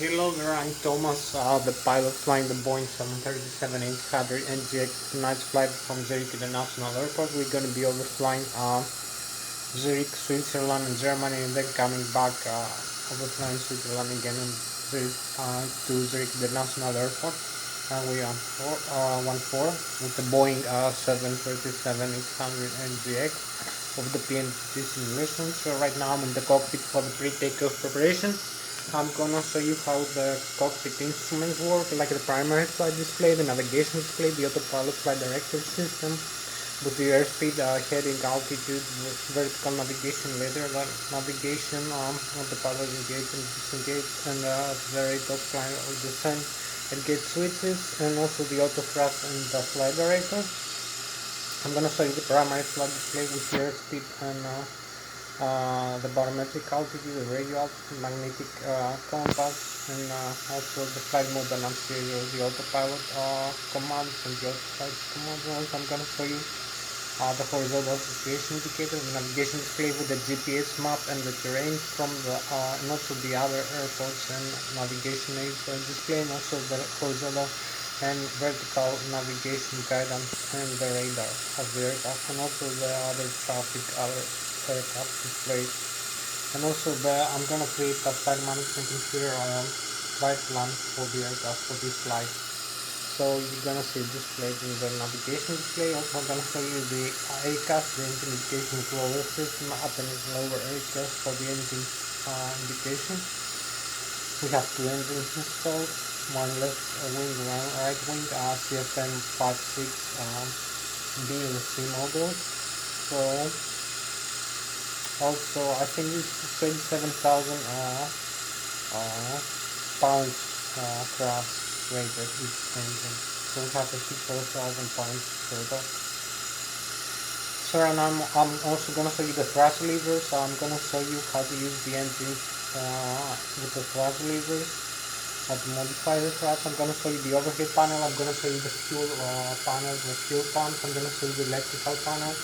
Hello there, I'm Thomas, the pilot flying the Boeing 737-800 NGX tonight's flight from Zurich International Airport. We're going to be overflying Zurich, Switzerland and Germany, and then coming back overflying Switzerland again and Zurich, to Zurich International Airport. And we are on 14 with the Boeing 737-800 NGX of the PNG simulation. So right now I'm in the cockpit for the pre-takeoff preparation. I'm gonna show you how the cockpit instruments work, like the primary flight display, the navigation display, the autopilot flight director system, with the airspeed, heading, altitude, vertical navigation, radar navigation, autopilot engage and disengage, and the rate of climb or descent and gate switches, and also the auto thrust and the flight director. I'm gonna show you the primary flight display with the airspeed and the barometric altitude, the radio altitude, magnetic compass, and also the flight mode and anterior, the autopilot commands and the autopilot commands. Also, I'm going to show you the horizontal situation indicator, the navigation display with the GPS map and the terrain from the and also the other airports and navigation aids display, and also the horizontal and vertical navigation guidance and the radar of the aircraft, and also the other traffic, other aircraft displays. And also I'm gonna create a flight management here on flight plan for the aircraft for this flight. So you're gonna see displayed in the navigation display. Also I'm gonna show you the ACAS, the engine indication controller system, upper and lower ACAS for the engine indication. We have two engines installed, one left wing, one right wing, CFM 56 B and C model. So also I think it's 27,000 pounds thrust rated each engine. So we have 54,000 pounds total. So and I'm also gonna show you the thrust levers. So I'm gonna show you how to use the engine with the thrust levers, how to modify the thrust. I'm gonna show you the overhead panel. I'm gonna show you the fuel panel, the fuel pumps. I'm gonna show you the electrical panel,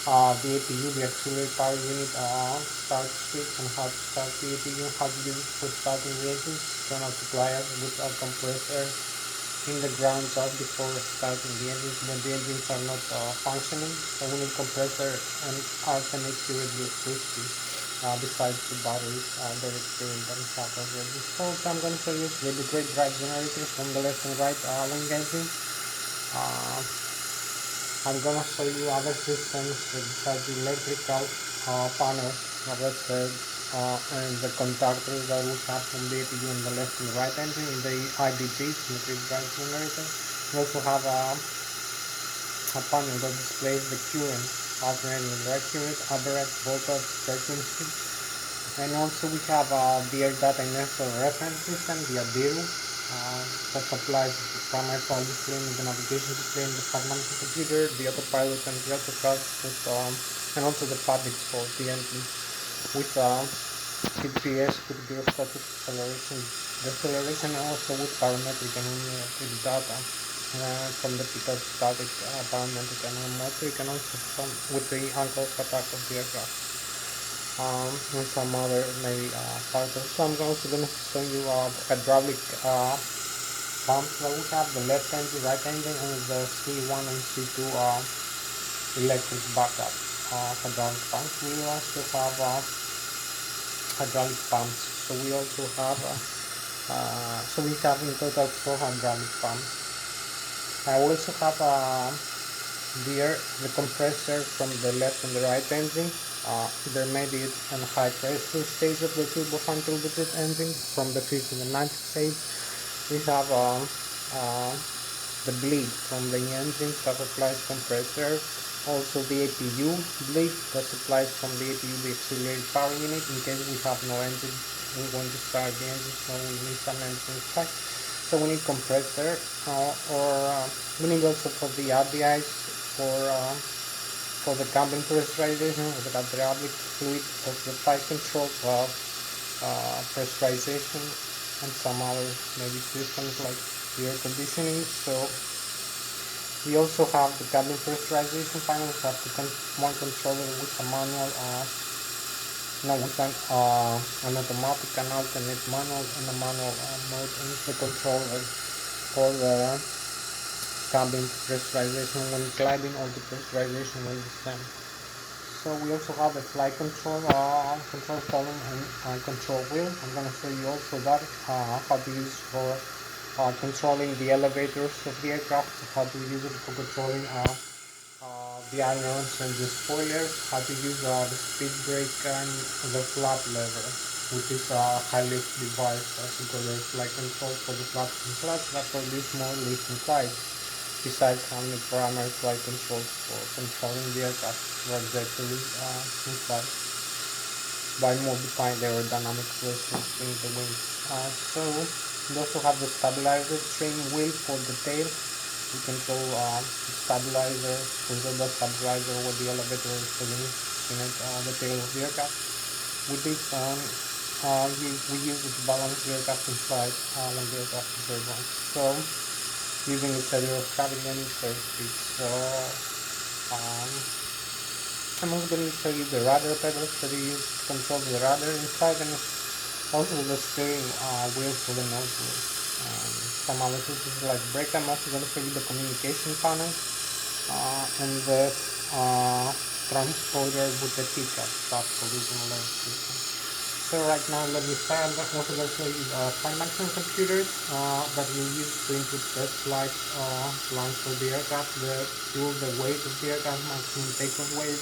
the APU, the auxiliary power unit, start switch, and how to start the APU, how to use it for starting the engine. Gonna supply us with a compressor in the ground job before starting the engines when the engines are not functioning. So we need compressor and alternate to reduce safety. Besides the batteries, the return that we have already. So I'm going to show you the great drive generators from the left and right wing engine. I'm going to show you other systems besides the electrical panel, as I said, and the contactors that we have from the APU on the left and right engine in the IDGs, the great drive generator. We also have a panel that displays the current, alternating right current, aberrant, voltage, frequency. And also we have the air data inertial reference system, the ADIRU, that supplies the primary flight display, the navigation display, the flight management computer, the autopilot and the autocast, and also the paddocks for the engine with GPS, with gyroscopic acceleration, deceleration, and also with parametric and numeric data from the Pitot static parametric and numeric, and also with the angle of attack of the aircraft. And some other maybe factors. So I'm also going to show you hydraulic pumps that we have, the left engine, right engine, and the C1 and C2 electric backup hydraulic pumps. We also have hydraulic pumps. So we also have so we have in total 4 hydraulic pumps. I also have the compressor from the left and the right engine, the intermediate and high pressure stage of the turbofan turbojet engine. From the 5th and the 9th stage we have the bleed from the engine that supplies compressor, also the APU bleed that supplies from the APU the auxiliary power unit in case we have no engine, we want to start the engine, so we need some engine inside. So we need compressor, or we need also for the RDIs for the cabin pressurization, of the hydraulic fluid, of the pipe control, pressurization, and some other maybe systems like the air conditioning. So we also have the cabin pressurization panel. We have one controller with a manual Now we can an automatic, an alternate manual, and a manual mode, and the controller for the cabin pressurization when gliding or the pressurization when descending. So we also have a flight control, control column and control wheel. I'm going to show you also that how to use for controlling the elevators of the aircraft, how to use it for controlling the ailerons and the spoilers, how to use the speed brake and the flap lever, which is a high lift device. As you go, there's flight control for the flaps and flaps that produce more lift inside, besides having the primary flight controls for controlling the aircraft trajectory inside by modifying the aerodynamic pressures in the wings. So we also have the stabilizer train wheel for the tail. We control the stabilizer, control the stabilizer with the elevator in the tail of the aircraft. With this we use it to balance the aircraft in flight when the aircraft is very long. So using the center of gravity and its airspeed. So I'm also going to show you the rudder pedals that you use to control the rudder inside, and also the steering wheel for the nose wheel. Some other features like brake. I'm also going to show you the communication panel and the transporter with the pickup stop original system. So right now let me start. I'm also going to show you flight management computers that we use to input the flight plans for the aircraft, the fuel, the weight of the aircraft, maximum takeoff weight,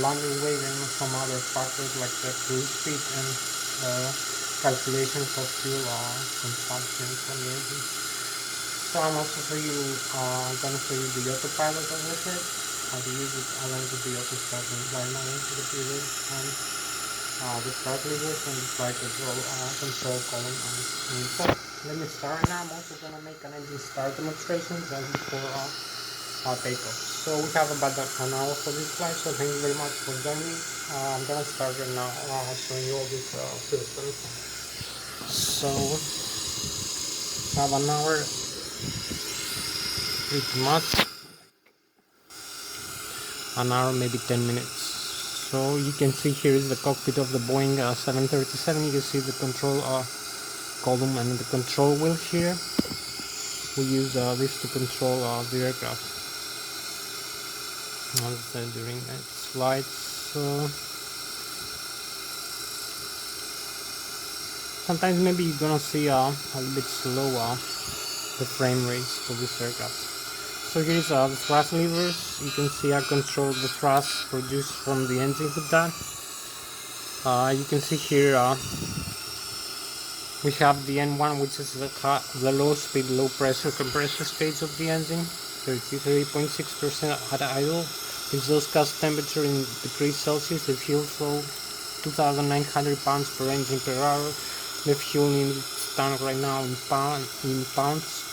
landing weight, and some other factors like the cruise speed and calculations of fuel consumption from the engine. So I'm also going to show you the autopilot, as I said, how to use it along with the auto start and flight management computer, and the start levers and the flight control column and so. Let me start now. I'm also going to make an engine start demonstration just before takeoff. So we have about an hour for this flight, so thank you very much for joining. I'm going to start right now showing you all this system. So we have an hour pretty much, an hour maybe 10 minutes. So you can see here is the cockpit of the Boeing 737. You can see the control column and the control wheel here. We use this to control the aircraft during its flights. Sometimes maybe you're gonna see a little bit slow the frame rates for this aircraft. So here's the thrust levers. You can see I control the thrust produced from the engine with that. You can see here we have the N1, which is the low speed, low pressure compressor stage of the engine, 33.6% at idle. Exhaust gas temperature in degrees Celsius. The fuel flow 2,900 pounds per engine per hour. The fuel in its tank right now in pounds,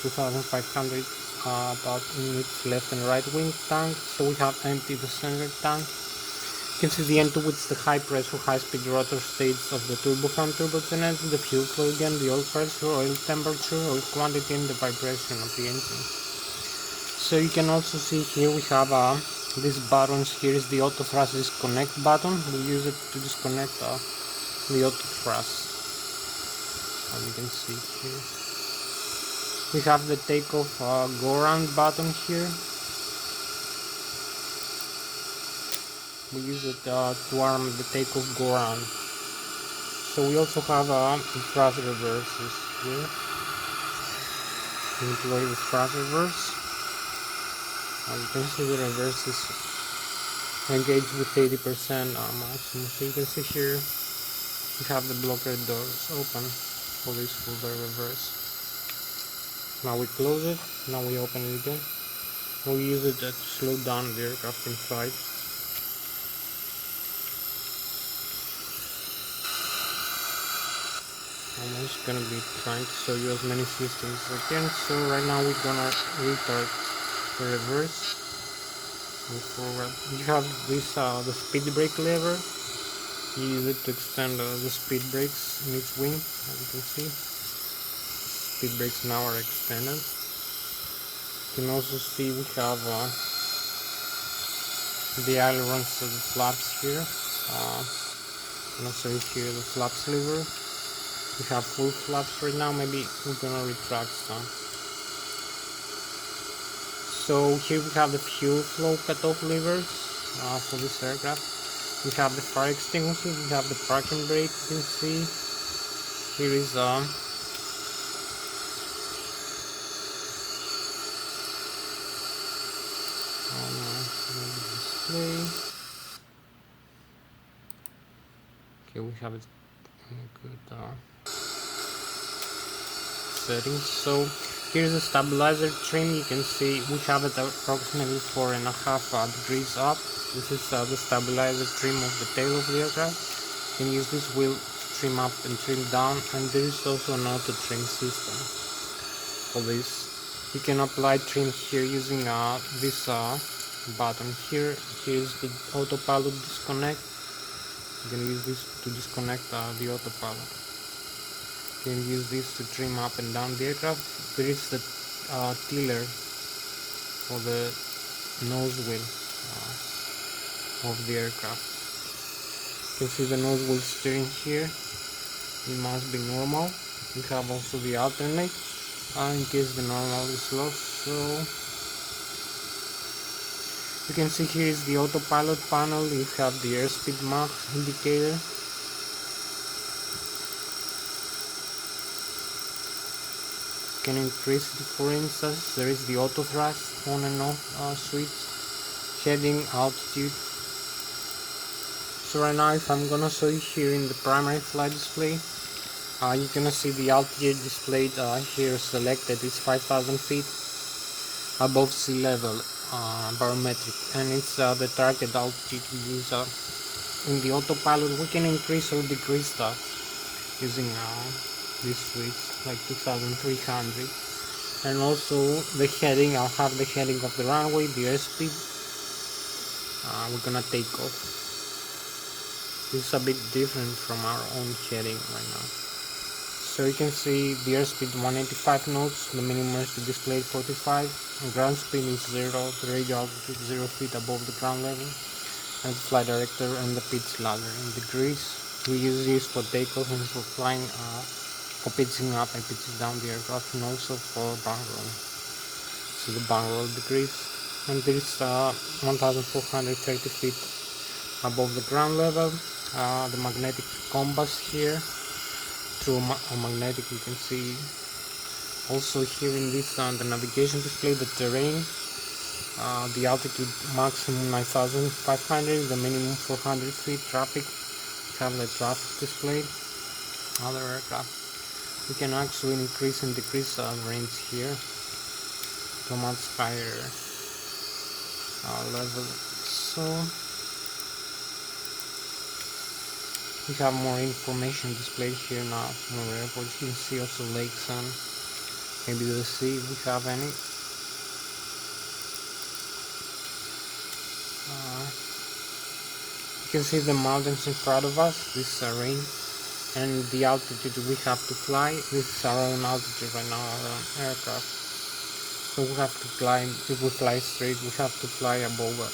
2,500 about in its left and right wing tank. So we have empty the center tank. You can see the N2, which is the high pressure, high speed rotor stage of the turbofan turbocharged engine, the fuel flow again, the oil pressure, oil temperature, oil quantity, and the vibration of the engine. So you can also see here we have these buttons. Here is the auto thrust disconnect button. We use it to disconnect the auto thrust. As you can see here, we have the takeoff go round button here. We use it to arm the takeoff go round. So we also have the thrust reverses here. We employ the thrust reverse. You can see the reverse is engaged with 80% maximum. So you can see here we have the blocker doors open for this full reverse. Now we close it. Now we open it again. We use it to slow down the aircraft in flight. I'm just gonna be trying to show you as many systems as I can. So right now we're gonna retard the reverse. Move forward. You have this the speed brake lever. You use it to extend the speed brakes in its wing, as you can see. Speed brakes now are extended. You can also see we have the ailerons of the flaps here. And also here the flaps lever. We have full flaps right now, maybe we're gonna retract some. So here we have the fuel flow cutoff levers for this aircraft. We have the fire extinguisher, we have the parking brake, you can see. Here is display. Okay, we have it in good settings. So here's the stabilizer trim. You can see we have it approximately 4.5 degrees up. This is the stabilizer trim of the tail of the aircraft. You can use this wheel to trim up and trim down, and there is also an auto trim system for this. You can apply trim here using this button here. Here's the autopilot disconnect. You can use this to disconnect the autopilot. You can use this to trim up and down the aircraft. There is the tiller for the nose wheel of the aircraft. You can see the nose wheel steering here. It must be normal. We have also the alternate in case the normal is lost. So you can see here is the autopilot panel. You have the airspeed Mach indicator. You can increase it, for instance. There is the auto thrust on and off switch, heading, altitude. So right now, if I'm gonna show you here in the primary flight display, you're gonna see the altitude displayed here selected is 5,000 feet above sea level, barometric, and it's the target altitude we use. In the autopilot, we can increase or decrease that using this switch, like 2,300. And also the heading, I'll have the heading of the runway, the airspeed. We're gonna take off. This is a bit different from our own heading right now. So you can see the airspeed 185 knots, the minimum airspeed displayed 45, and ground speed is 0, the radio altitude 0 feet above the ground level, and the flight director and the pitch ladder in degrees. We use this for takeoff and for flying, for pitching up and pitching down the aircraft, and also for bank roll. So the bank roll degrees, and there is 1,430 feet above the ground level. The magnetic compass here, through a magnetic, you can see also here in this the navigation display, the terrain, the altitude maximum 9,500, the minimum 400 feet, traffic, have the traffic displayed, other aircraft. We can actually increase and decrease range here to a much higher level. So we have more information displayed here now, more airports. You can see also lakes and maybe the sea, we have any. You can see the mountains in front of us, this is range, and the altitude we have to fly. This is our own altitude right now, our own aircraft. So we have to climb. If we fly straight, we have to fly above it.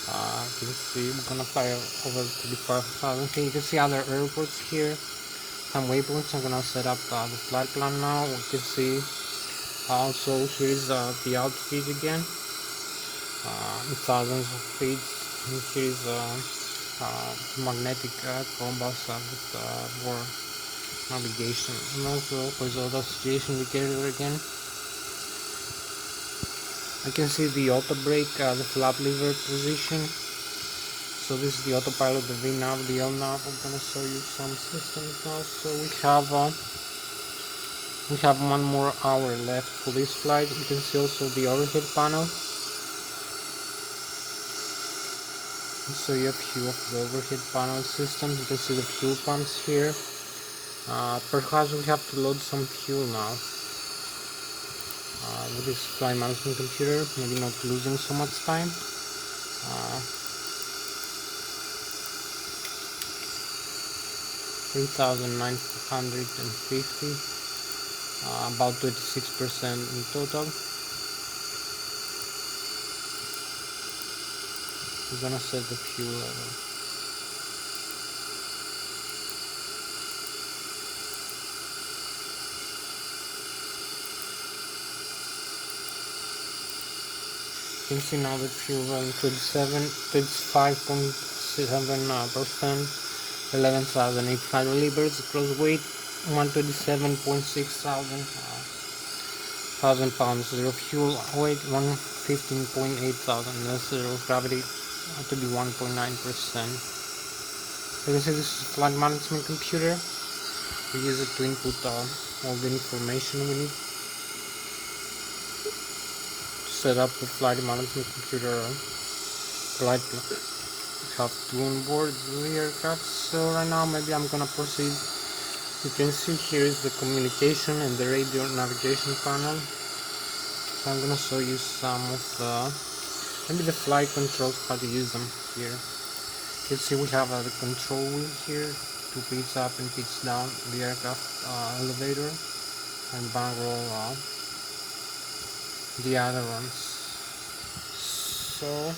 You can see we're gonna fly over 34,000 feet. You can see other airports here, some waypoints. I'm gonna set up the flight plan now. We can see also here is the altitude again, thousands of feet. And here is magnetic compass with more navigation, and also horizontal situation indicator again. I can see the auto brake, the flap lever position. So this is the autopilot, the VNAV, the LNAV. I'm gonna show you some systems now. So we have 1 more hour left for this flight. You can see also the overhead panel. So you have a few of the overhead panel systems. You can see the fuel pumps here. Perhaps we have to load some fuel now. With this flight management computer, maybe not losing so much time. 3,950, about 26% in total. We're gonna set the fuel level. can see now that fuel volume 25.7%, 11,800 liters, gross weight 127.6 thousand pounds, zero fuel weight 115.8 thousand, zero gravity to be 1.9%. You can see this is a flight management computer. We use it to input all the information we need to set up the flight management computer flight plan. We have two on board the aircraft, so right now maybe I'm gonna proceed. You can see here is the communication and the radio navigation panel. So I'm gonna show you some of the maybe the flight controls, how to use them here. You can see we have the control wheel here to pitch up and pitch down the aircraft elevator, and bankroll the other ones. So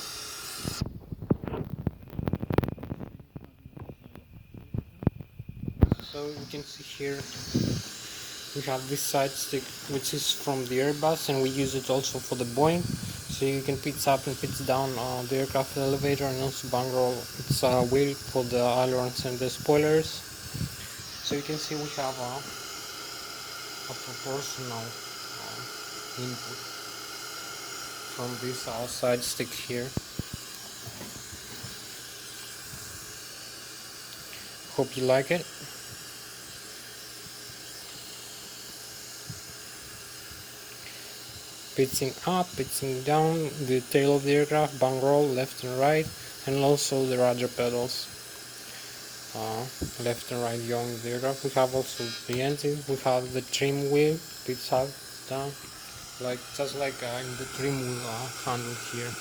you can see here we have this side stick which is from the Airbus, and we use it also for the Boeing, so you can pitch up and pitch down the aircraft elevator, and also bankroll its wheel for the ailerons and the spoilers. So you can see we have a proportional input from this side stick here. Hope you like it. Pitching up, pitching down the tail of the aircraft, bankroll left and right, and also the rudder pedals left and right going the aircraft. We have also the engine. We have the trim wheel, pitch up, down, like just like in the trim wheel handle here.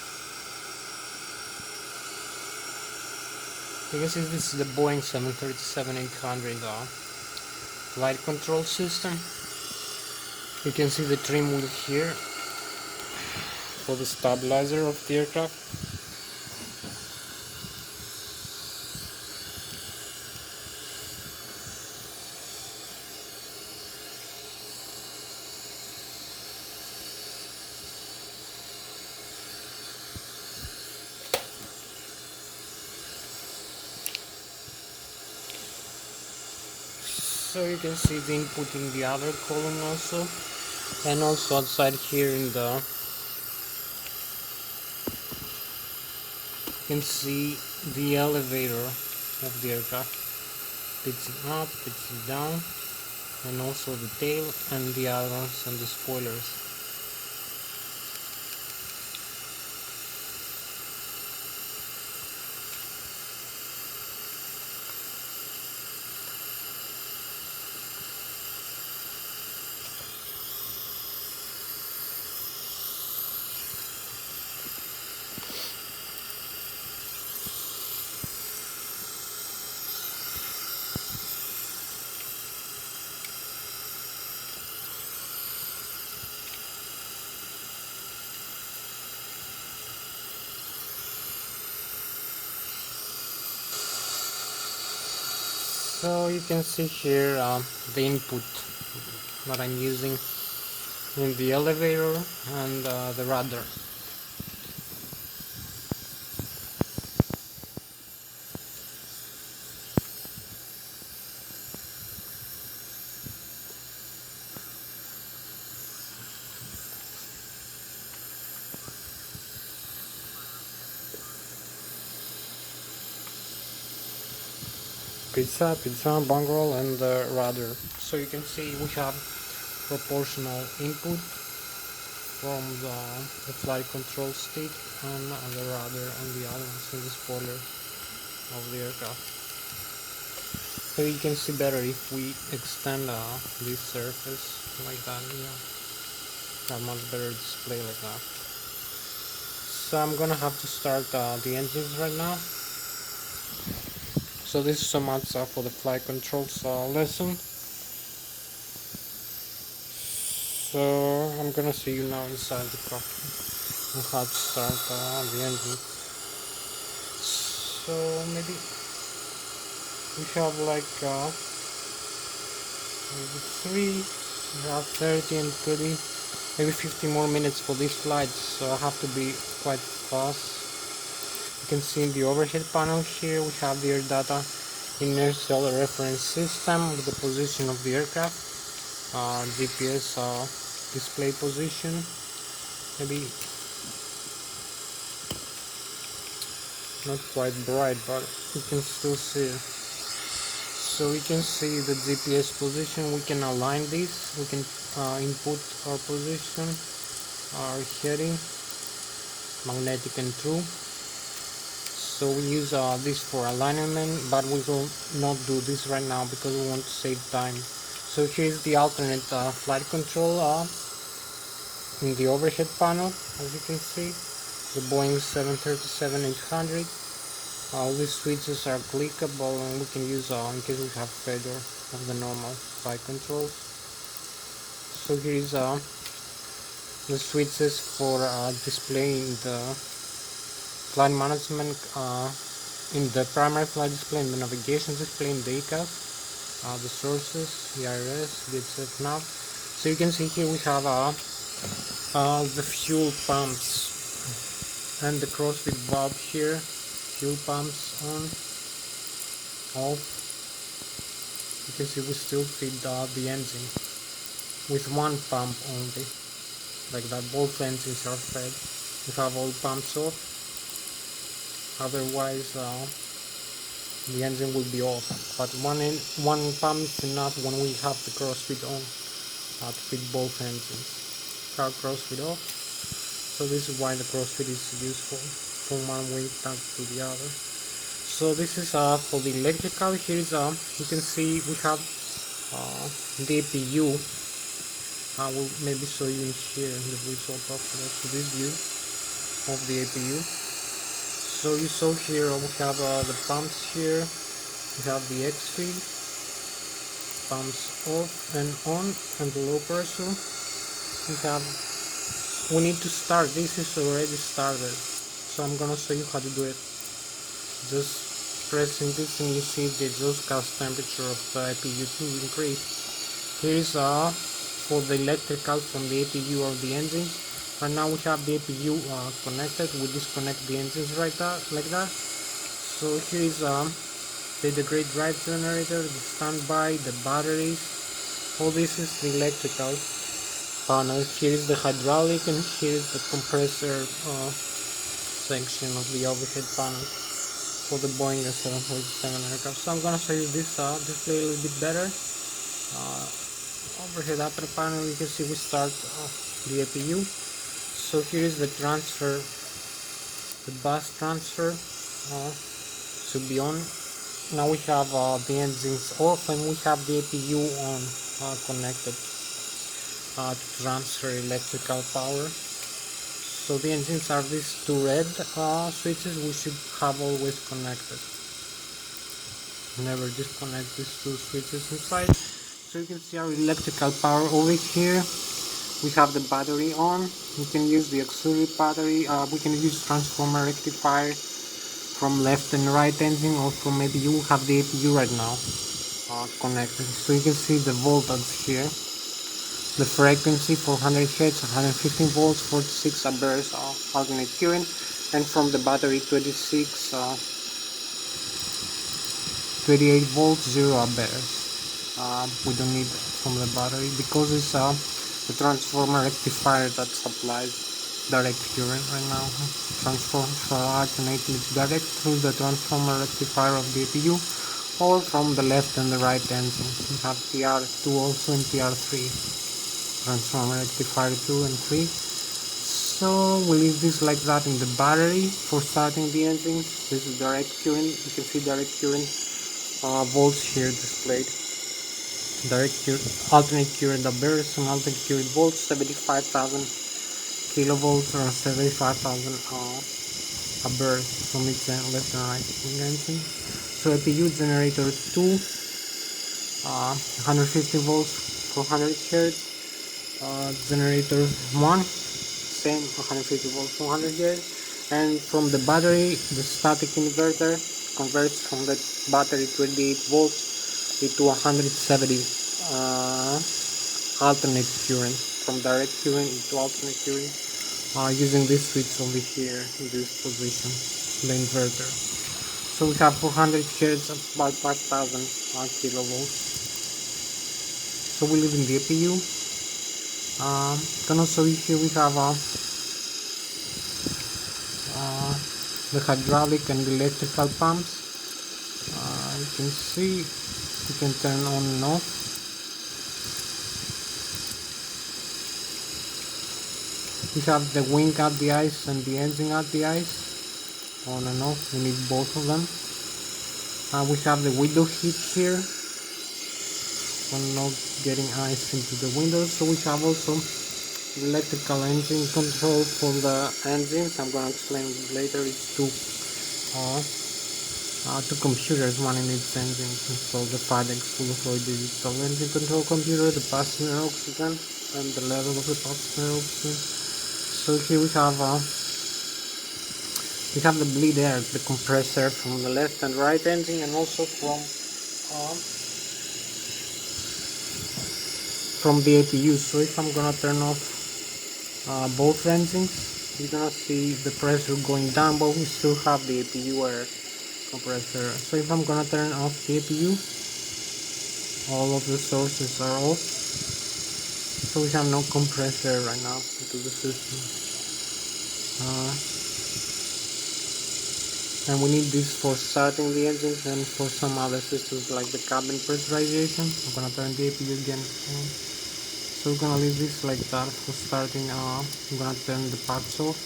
You can see this is the Boeing 737-800 flight control system. You can see the trim wheel here for the stabilizer of the aircraft. So you can see the input in the other column also, and also outside here in the you can see the elevator of the aircraft, pitching up, pitching down, and also the tail and the ailerons and the spoilers. So you can see here the input that I'm using in the elevator and the rudder. Pizza, bankroll, and the rudder. So you can see we have proportional input from the flight control stick and the rudder and the other ones in the spoiler of the aircraft. So you can see better if we extend this surface like that. Yeah, a much better display like that. So I'm gonna have to start the engines right now. So this is Samantha for the flight controls lesson. So I'm gonna see you now inside the cockpit and how to start the engine. So maybe we have like maybe 3, we have 30 and 30, maybe 50 more minutes for these flights, so I have to be quite fast. You can see in the overhead panel here we have the air data inertial reference system with the position of the aircraft, GPS display position, maybe not quite bright but you can still see it. So we can see the GPS position. We can align this, we can input our position, our heading, magnetic and true. So we use this for alignment, but we will not do this right now because we want to save time. So here's the alternate flight control in the overhead panel. As you can see, the Boeing 737-800. All these switches are clickable and we can use in case we have failure of the normal flight controls. So here is the switches for displaying the flight management in the primary flight display, in the navigation display, in the ECAS, the sources, the IRS, the HF nav. So you can see here we have the fuel pumps and the crossfit valve here. Fuel pumps on, off. You can see we still feed the engine with one pump only, like that. Both engines are fed. We have all pumps off. Otherwise the engine will be off, but one pump is enough when we have the crossfit on to feed both engines. Car crossfit off, so this is why the crossfit is useful from one wing tank to the other. So this is for the electrical. Here is you can see we have the APU. I will maybe show you in here in the result of this view of the APU. So you saw here we have the pumps here, we have the X-feed, pumps off and on, and the low pressure. We need to start. This is already started, so I'm gonna show you how to do it. Just pressing this and you see the exhaust gas temperature of the APU to increase. Here is for the electrical from the APU or the engines. Right now we have the APU connected. We disconnect the engines like that. So here is the integrated drive generator, the standby, the batteries. All this is the electrical panel. Here is the hydraulic and here is the compressor section of the overhead panel for the Boeing 747 aircraft. So I'm gonna show you this display a little bit better. Overhead upper panel, you can see we start the APU. So here is the transfer, the bus transfer should be on. Now we have the engines off and we have the APU on connected to transfer electrical power. So the engines are these two red switches we should have always connected. Never disconnect these two switches inside. So you can see our electrical power over here. We have the battery on. We can use the auxiliary battery. We can use transformer rectifier from left and right engine, or from maybe you have the APU right now connected. So you can see the voltage here. The frequency 400 Hz, 115 volts, 46 amperes alternate current, and from the battery 28 volts, 0 amperes. We don't need from the battery because it's the transformer rectifier that supplies direct current right now. Transformer alternating direct through the transformer rectifier of the APU or from the left and the right engine. We have TR2 also and TR3. Transformer rectifier 2 and 3. So we leave this like that in the battery for starting the engines. This is direct current. You can see direct current volts here displayed. Direct current, alternate current amperes and alternate current volts, 75,000 kilovolts or 75,000 amperes from each left and right engine. So APU generator 2, 150 volts, 400 Hz. Generator 1, same 150 volts, 400 Hz. And from the battery, the static inverter converts from the battery 28 volts into 170 alternate current. from direct current into alternate current using this switch over here in this position, the inverter. So we have 400 Hz at about 5000 kilovolts. So we live in the APU. Can also here we have the hydraulic and electrical pumps. You can see you can turn on and off. We have the wing at the ice and the engine at the ice, on and off. We need both of them. We have the window heat here for not getting ice into the windows. So we have also electrical engine control for the engines. I'm gonna explain later. It's two computers, one in each engine control: the FIDEX full fluid digital engine control computer, the passenger oxygen, and the level of the passenger oxygen. So here we have the bleed air, the compressor from the left and right engine, and also from the APU. So if I'm gonna turn off both engines, you're gonna see the pressure going down, but we still have the APU air compressor. So if I'm gonna turn off the APU, all of the sources are off, so we have no compressor right now into the system. And we need this for starting the engines and for some other systems like the cabin pressurization. I'm gonna turn the APU again on. So we're gonna leave this like that for starting. I'm gonna turn the parts off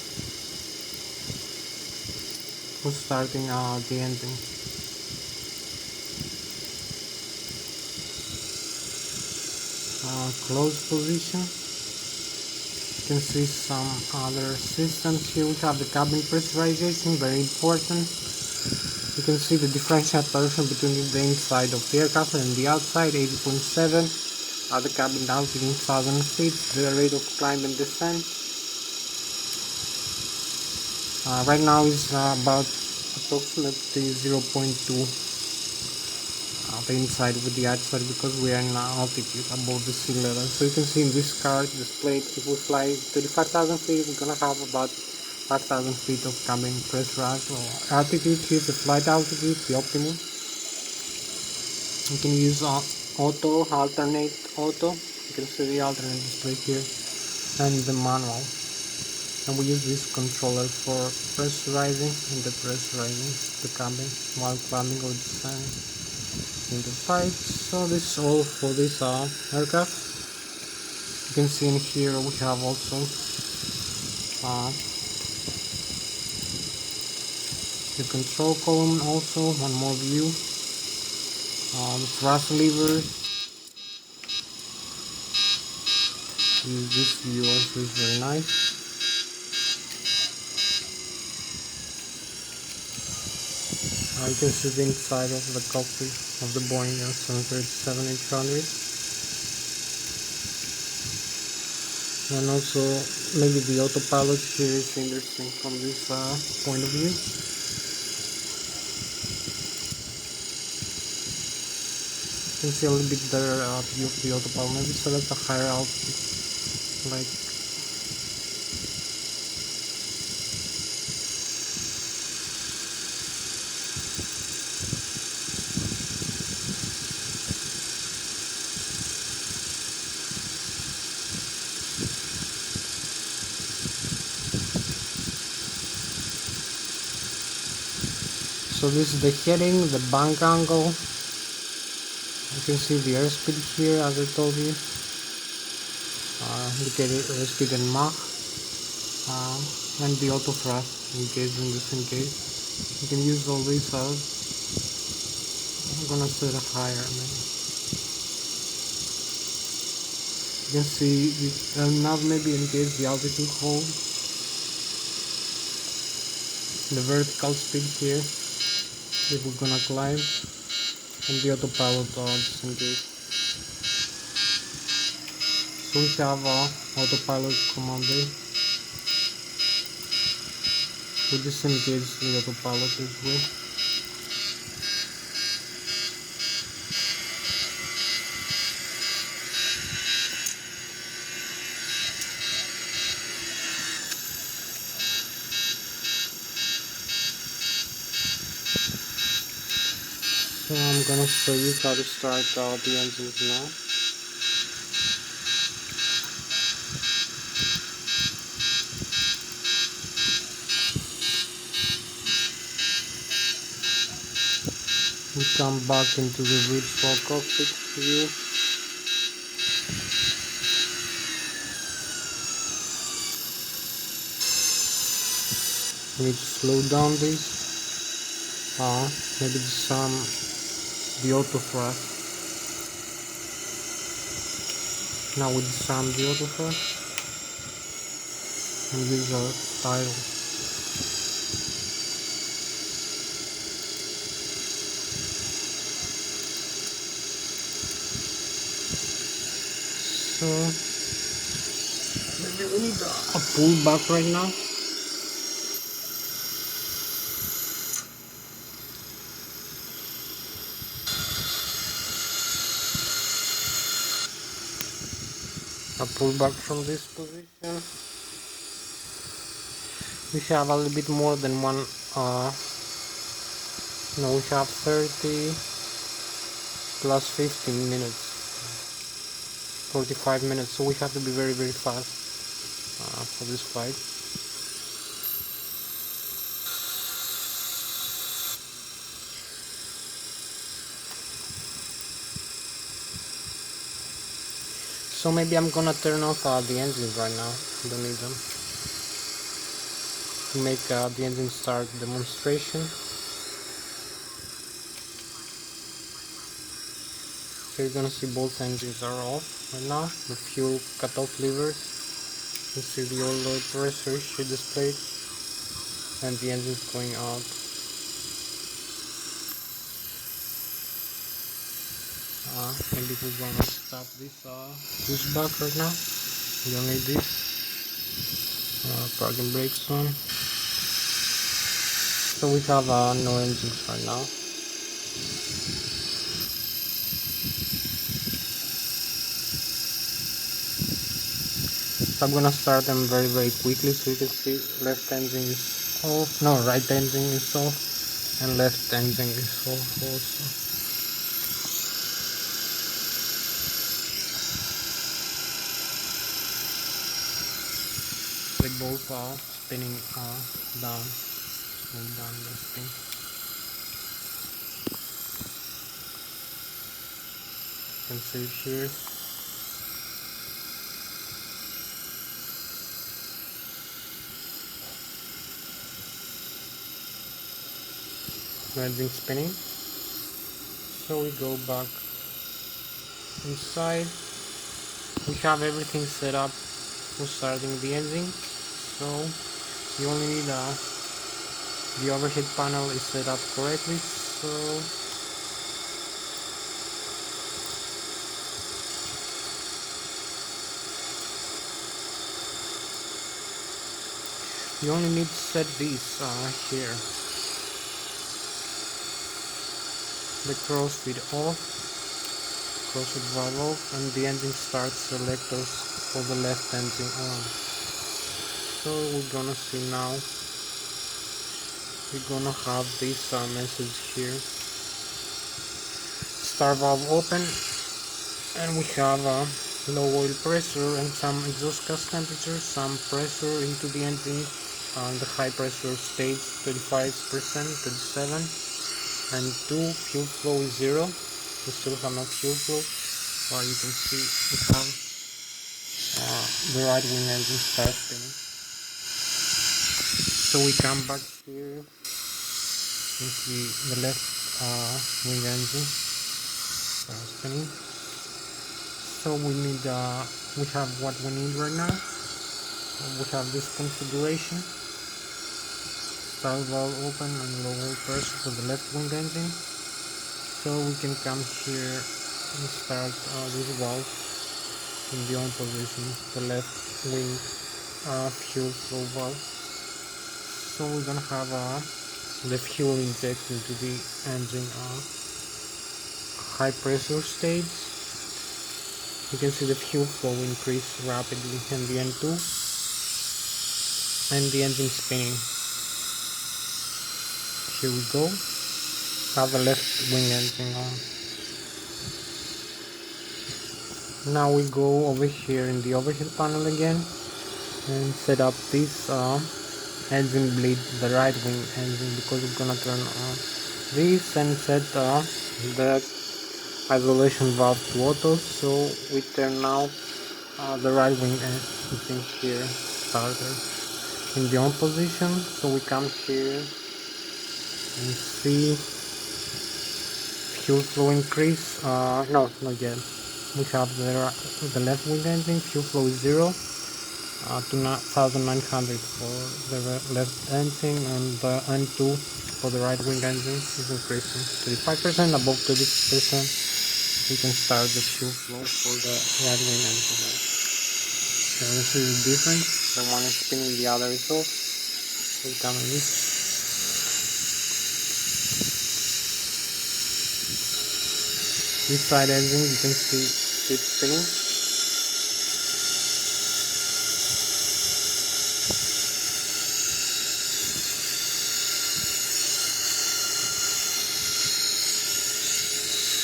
for starting the engine. Close position. You can see some other systems here. We have the cabin pressurization, very important. You can see the differential pressure between the inside of the aircraft and the outside, 80.7. The cabin altitude in 1000 feet, the rate of climb and descent. Right now is about approximately 0.2 the inside with the outside, because we are in altitude above the sea level. So you can see in this card displayed, if we fly 35,000 feet, we're gonna have about 5,000 feet of cabin pressurized altitude. Here's the flight altitude, the optimum. You can use auto, alternate auto. You can see the alternate display here, and the manual. And we use this controller for pressurizing and depressurizing the cabin while climbing or descending in the flight. So this is all for this aircraft. You can see in here we have also the control column, also one more view. Thrust levers. This view also is very nice. You can see the inside of the cockpit of the Boeing 737-800, and also maybe the autopilot here is interesting from this point of view. You can see a little bit better view of the autopilot. Maybe select a higher altitude, like so this is the heading, the bank angle. You can see the airspeed here, as I told you, indicated airspeed and Mach, and the auto thrust in case in this case. You can use all these out. I'm gonna set it higher maybe. You can see now maybe in case the altitude hold, the vertical speed here if we're gonna climb, and the autopilot just in case. So we have autopilot command there. We just engage the autopilot this way. So I'm gonna show you how to start the engines now. We come back into the virtual cockpit view. We need to slow down this. Maybe the auto thrust. Now we disarm the auto thrust and use our tile. So maybe we need a pull back right now. A pull back from this position. We have a little bit more than one. No, we have 30 plus 15 minutes, 45 minutes. So we have to be very, very fast for this flight. So maybe I'm gonna turn off the engines right now. Don't need them. To make the engine start demonstration. So you're gonna see both engines are off right now. The fuel cutoff levers. You see the oil pressure issue displayed, and the engine's going out. Maybe we're gonna stop this pushback right now. We don't need this. Parking brakes on. So we have no engines right now. So I'm gonna start them very, very quickly so you can see left engine is off. No, right engine is off and left engine is off also. They both are spinning down. Move down the spin. You can see here. Engine spinning. So we go back inside. We have everything set up for starting the engine. So you only need the overhead panel is set up correctly. So you only need to set these here. The crossfeed off, crossfeed valve off, and the engine start selectors for the left engine on. So we're gonna see now, we're gonna have this message here. Start valve open, and we have low oil pressure and some exhaust gas temperature, some pressure into the engine, and the high pressure stage 35%, 37. And 2, fuel flow is 0. We still have no fuel flow. You can see we have the right wing engine start spinning. So we come back here. You see the left wing engine start spinning. So we have what we need right now. We have this configuration. Start valve open and low oil pressure for the left wing engine. So we can come here and start this valve in the on position, the left wing fuel flow valve. So we're gonna have the fuel injected into the engine high pressure stage. You can see the fuel flow increase rapidly in the N2 and the engine spinning. Here we go. have the left wing engine on. Now we go over here in the overhead panel again and set up this engine bleed, the right wing engine, because we're gonna turn on this and set the isolation valve to auto. So we turn now the right wing engine here started in the on position. So we come here and see fuel flow increase. No, not yet. We have the left wing engine, fuel flow is 0 to 1900 for the left engine, and the N2 for the right wing engine is increasing 35%. Above 30% we can start the fuel flow for the right wing engine. So this is the difference. The one is spinning, the other is off. So we come in this side engine, you can see it's spinning.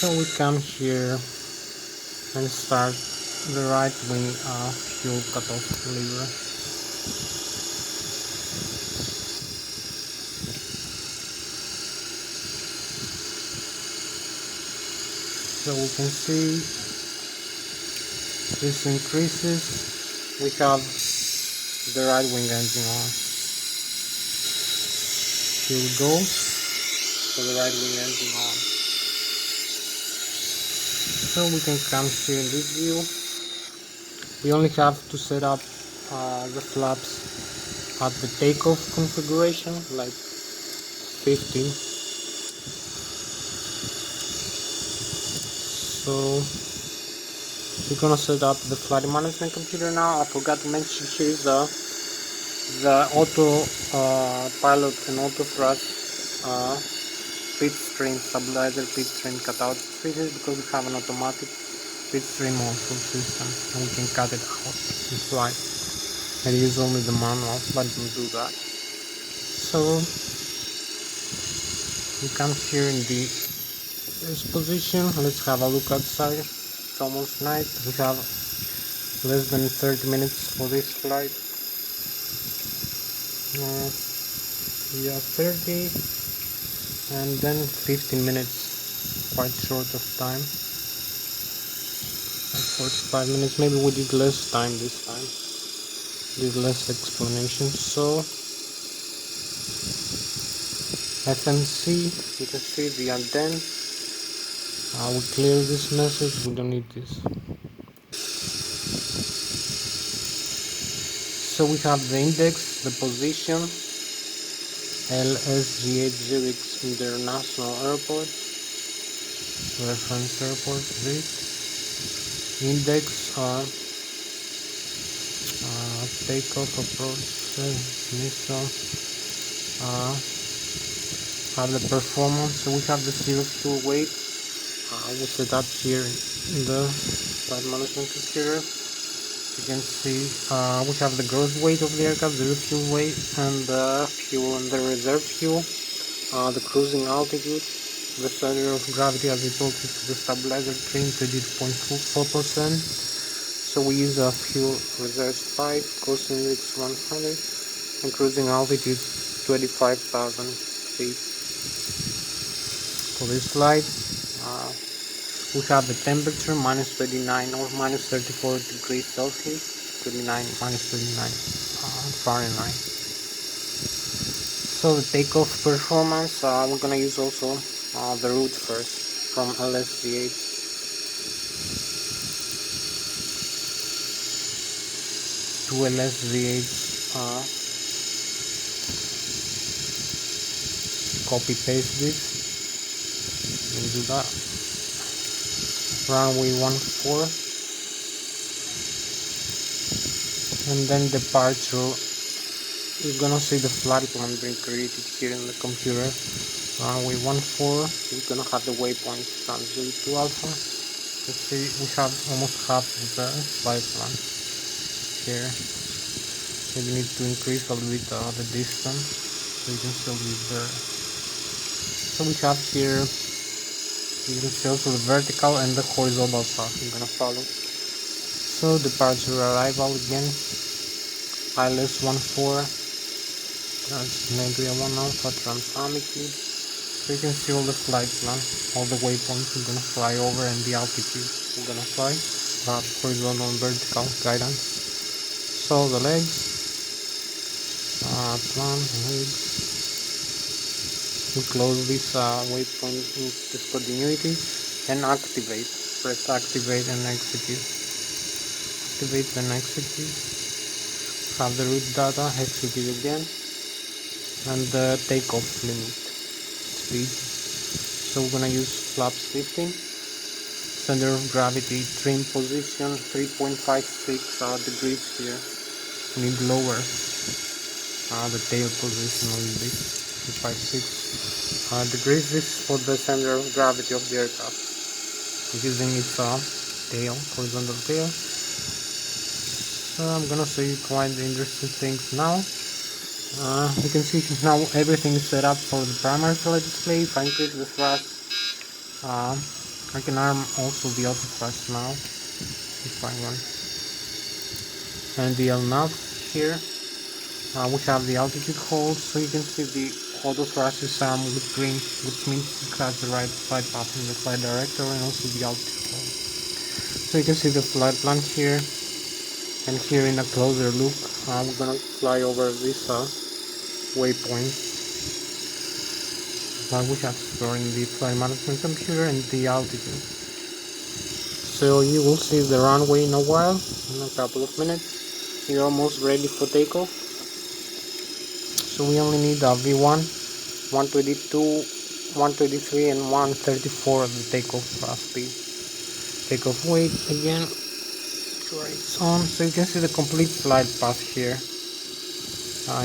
So we come here and start the right wing fuel cutoff lever. So we can see this increases. We have the right wing engine on. Here we go. So the right wing engine on. So we can come here in this view. We only have to set up the flaps at the takeoff configuration, like 50. So we're gonna set up the flight management computer now. I forgot to mention here is the auto pilot and auto thrust pit stream stabilizer pit stream cutout switches, because we have an automatic pit stream also system and we can cut it out in flight and use only the manual, but we do that. So we come here in the first position. Let's have a look outside. It's almost night. We have less than 30 minutes for this flight. We have 30 and then 15 minutes, quite short of time, like 45 minutes. Maybe we did less time this time, did less explanation. So FNC, you can see the antenna. We clear this message, we don't need this. So we have the index, the position, Lszh International Airport, reference airport, this index takeoff, approach, missile, have the performance. So we have the zero fuel weight. We set up here in the flight management computer. You can see we have the gross weight of the aircraft, the fuel weight, and the fuel and the reserve fuel, the cruising altitude, the center of gravity, as I told you, to the stabilizer trim, 32.4%. So we use a fuel reserve 5, cost index 100, and cruising altitude 25,000 feet. For this flight, we have the temperature minus 39 or minus 34 degrees Celsius, 39, minus 39 Fahrenheit. So the takeoff performance, we're gonna use also the route first from Lszh to Lszh. Copy paste this and do that. Runway 14, and then departure. You're gonna see the flight plan being created here in the computer. Runway 14, you're gonna have the waypoints translate to alpha. Let's see, we have almost half of the flight plan here. Maybe need to increase a little bit the distance so you can still be there. So we have here, you can see also the vertical and the horizontal path I'm gonna follow. So departure arrival again, Lszh 14, Negria 1 Alpha, Transamity. So you can see all the flight plan, all the waypoints we're gonna fly over and the altitude we're gonna fly, that horizontal and vertical guidance. So the legs, plan, legs. We close this waypoint in discontinuity and activate. Press activate and execute. Activate and execute. Have the route data, execute again, and the takeoff limit speed. So we're gonna use flaps 15. Center of gravity trim position 3.56 degrees here. We need lower the tail position a little bit, 356 degrees. This is for the center of gravity of the aircraft, using its tail, horizontal tail. So I'm gonna show you quite interesting things now. You can see now everything is set up for the primary flight display. If I increase the thrust, I can arm also the auto thrust now if I want. And the nav here, we have the altitude hold, so you can see the auto thrust is armed with green, which means it has the right flight path in the flight director and also the altitude hold. So you can see the flight plan here, and here in a closer look, we're gonna fly over this waypoint that we have stored in the flight management computer and the altitude. So you will see the runway in a while, in a couple of minutes. We're almost ready for takeoff. So we only need a V1, 122, 123 and 134 the takeoff speed. Takeoff weight again, it's on. So you can see the complete flight path here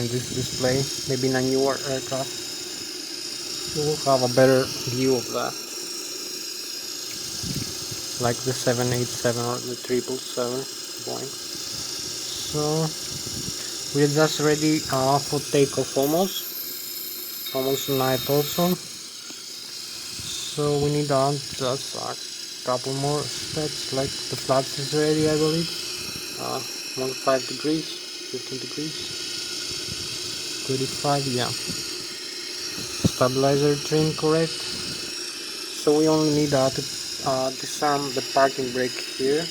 in this display. Maybe in a newer aircraft you will have a better view of that, like the 787 or the 777 Boeing. So we're just ready for takeoff, almost night also. So we need just a couple more steps, like the flaps is ready, I believe. 15 degrees, 15 degrees, 35, yeah. Stabilizer trim correct. So we only need to disarm the parking brake here.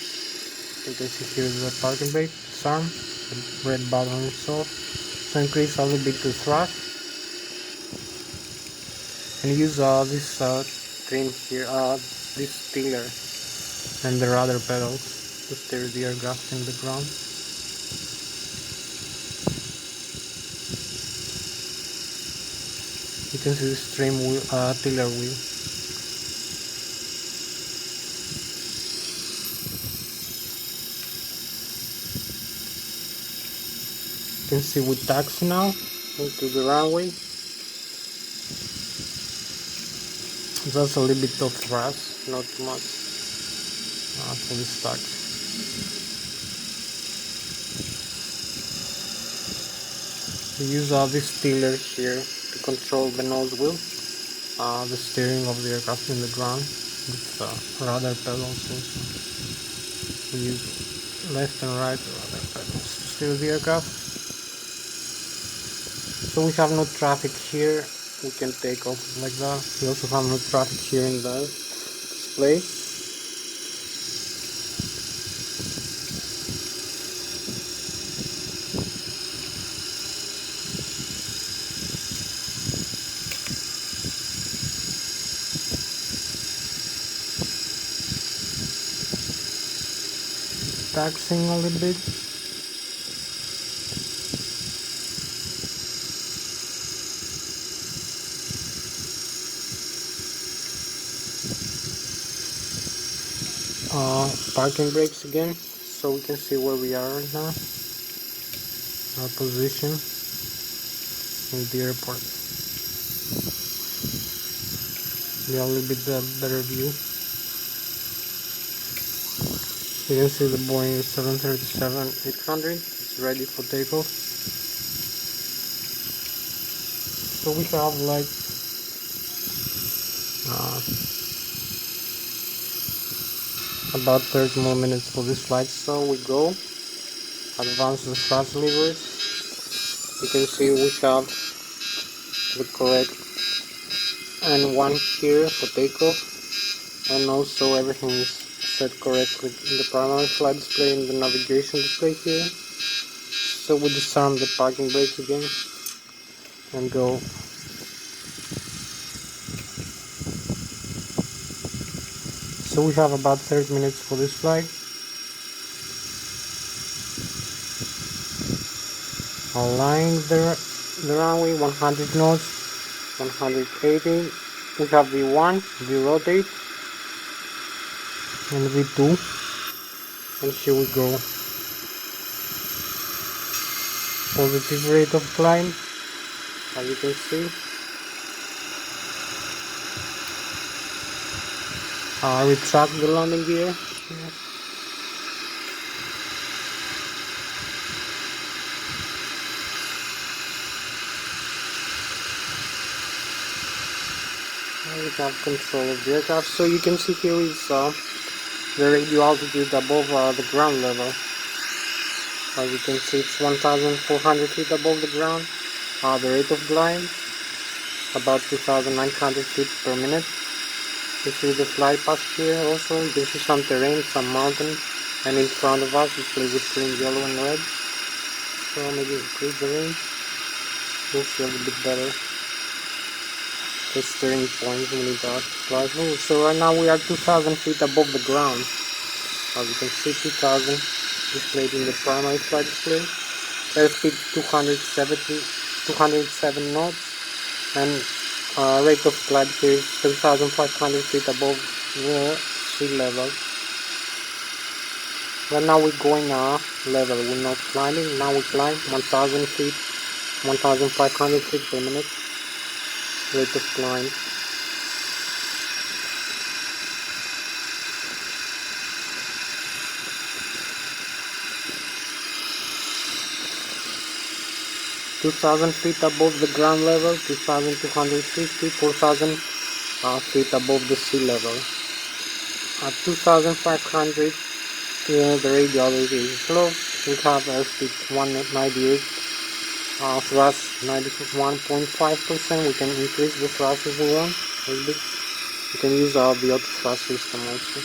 You can see here the parking brake, disarm, the red button is off. So increase a little bit the thrust and use this trim here, this tiller and the rudder pedals to steer the aircraft in the ground. You can see this trim wheel, tiller wheel. You can see we taxi now into the runway. Just a little bit of thrust, not too much for this taxi. We use this tiller here to control the nose wheel, the steering of the aircraft in the ground, with rudder pedals also. We use left and right rudder pedals to steer the aircraft. So we have no traffic here, we can take off like that. We also have no traffic here in the display. Taxing a little bit. Parking brakes again, so we can see where we are right now, our position in the airport. We have a little bit better view. You can see the Boeing 737-800 is ready for takeoff. So we have like About 30 more minutes for this flight, so we go. Advance the thrust levers. You can see we have the correct N1 here for takeoff, and also everything is set correctly in the primary flight display and the navigation display here. So we disarm the parking brake again and go. So we have about 30 minutes for this flight. Align the runway 100 knots, 180. We have V1, V rotate, and V2. And here we go. Positive rate of climb, as you can see. Retract the landing gear. We have control of the aircraft, so you can see here is the radio altitude above the ground level. As you can see, it's 1,400 feet above the ground. The rate of climb about 2,900 feet per minute. You see the flight path here also. You can see some terrain, some mountain, and in front of us display with green, yellow, and red. So maybe increase the range. You'll see a little bit better. The steering point we need to fly through. So right now we are 2,000 feet above the ground. As you can see, 2,000 displayed in the primary flight display. Airspeed 207 knots, and rate of glide here is 3,500 feet above the sea level. Right now we're going level, we're not climbing. Now we climb 1,000 feet, 1,500 feet per minute. Rate of climb. (2,000 feet above the ground level, 2,250, 4,000 feet above the sea level. At 2,500, the radial is low. We have airspeed 198, thrust 91.5%. We can increase the thrust if we want a little bit. You can use the auto thrust system also.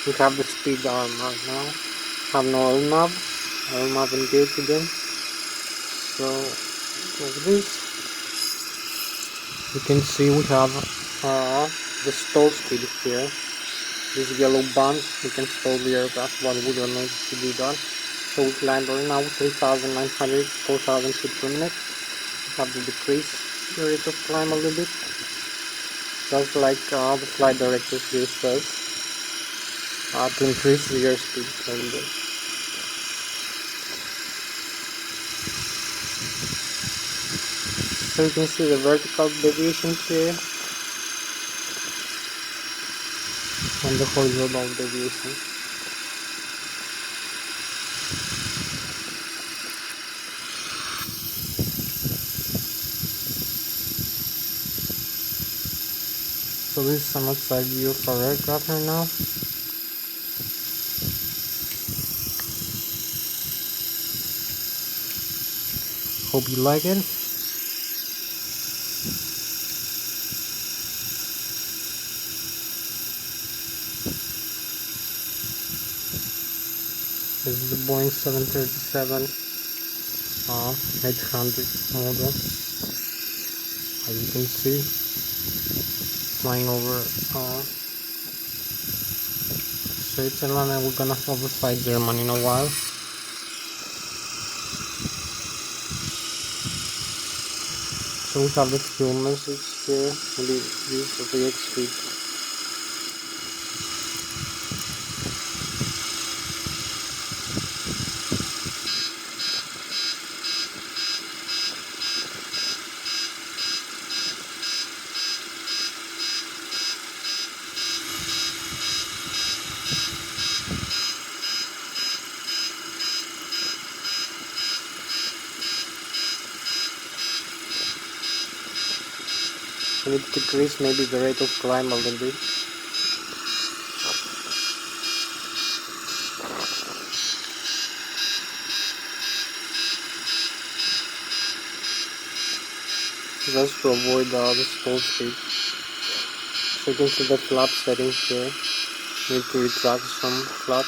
We have the speed arm right now. Have no LNAV. LNAV engaged again. So like this, you can see we have the stall speed here. This yellow band, we can stall the aircraft, but we don't need to do that. So we climb right now 3,900, 4,000 feet per minute. We have to decrease the rate of climb a little bit, just like the flight director here says, to increase the airspeed a little bit. So you can see the vertical deviation here and the horizontal deviation. So this is some outside view of our aircraft right now. Hope you like it. This is the Boeing 737 800 model. As you can see, flying over Switzerland, and we're gonna overfly Germany in a while. So we have the fuel message here. Maybe use the VX speed. need to decrease maybe the rate of climb a little bit. Just to avoid the stall speed. So you can see the flap settings here. Need to retract some flap